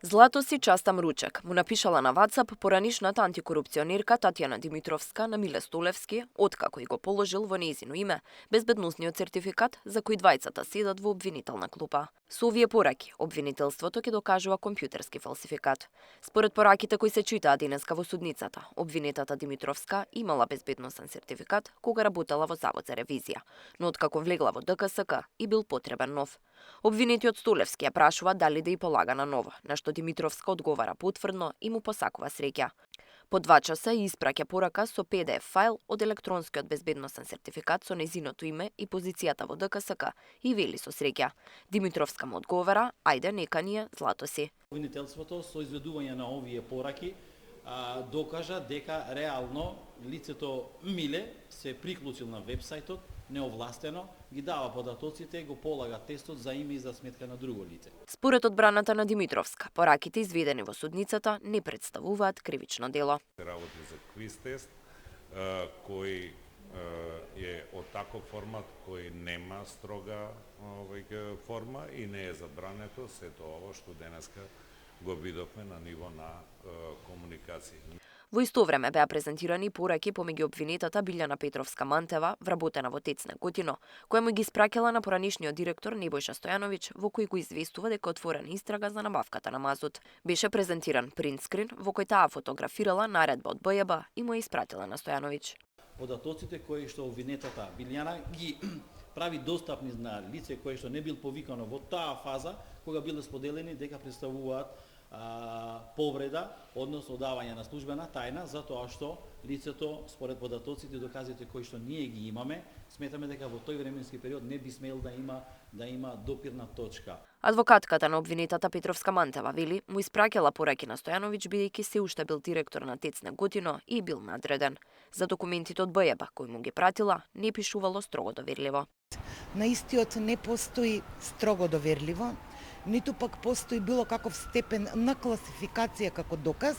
Злато си частам ручек, му напишала на WhatsApp поранишната антикорупционерка Татјана Димитровска на Миле Столевски, откако и го положил во нејзино име безбедносниот сертификат за кој двајцата седат во обвинителна клупа. Со овие пораки, обвинителството ќе докажува компјутерски фалсификат. Според пораките кои се читаа денеска во судницата, обвинетата Димитровска имала безбедносен сертификат кога работела во Завод за ревизија, но откако влегла во ДКСК и бил потребен нов. Обвинетиот Столевски ја прашува дали да и полага на ново, на што Димитровска одговара потврдно и му посакува среќа. По 2 часа и испраќа порака со PDF файл од електронскиот безбедносен сертификат со нејзиното име и позицијата во ДКСК и вели со среќа. Димитровска му одговара, ајде нека ни е, злато си. Обвинителството со изведување на овие пораки докажа дека реално лицето Миле се приклучил на вебсајтот неовластено, ги дава податоците и го полага тестот за име и за сметка на друго лице. Според одбраната на Димитровска, пораките изведени во судницата не представуваат кривично дело. Работи за квиз тест кој е од таков формат кој нема строга форма и не е забрането сето ово што денеска го видовме на ниво на комуникација. Во исто време беа презентирани пораки помеѓу обвинетата Билјана Петровска-Мантева, вработена во ТЕЦ Неготино, која му ги испраќала на поранишниот директор Небојша Стојановиќ, во кој го известува дека отворена истрага за набавката на мазут. Беше презентиран принтскрин во кој таа фотографирала наредба од БЈБ и му ја испратила на Стојановиќ. Податоците кои што обвинетата Билјана ги прави достапни на лице кое што не бил повикано во таа фаза кога биле споделени дека представуваат повреда, односно одавање на службена тајна, затоа што лицето, според податоците и доказите кои што ние ги имаме, сметаме дека во тој временски период не би смел да има допирна точка. Адвокатката на обвинетата Петровска-Мантева вели, му испраќала пораки на Стојановиќ бидејќи се уште бил директор на ТЕЦ Неготино и бил надреден. За документите од БЈБ кои му ги пратила, не пишувало строго доверливо. На истиот не постои строго доверливо, ниту пак постои било каков степен на класификација како доказ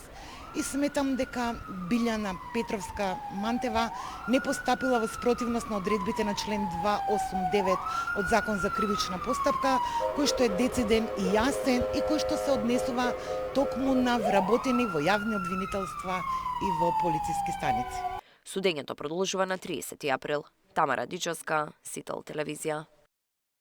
и сметам дека Билјана Петровска-Мантева не постапила во спротивност на одредбите на член 289 од Закон за кривична постапка, кој што е дециден и јасен и кој што се однесува токму на вработени во јавни обвинителства и во полициски станици. Судењето продолжува на 30 април. Тамара Дичовска, Сител телевизија.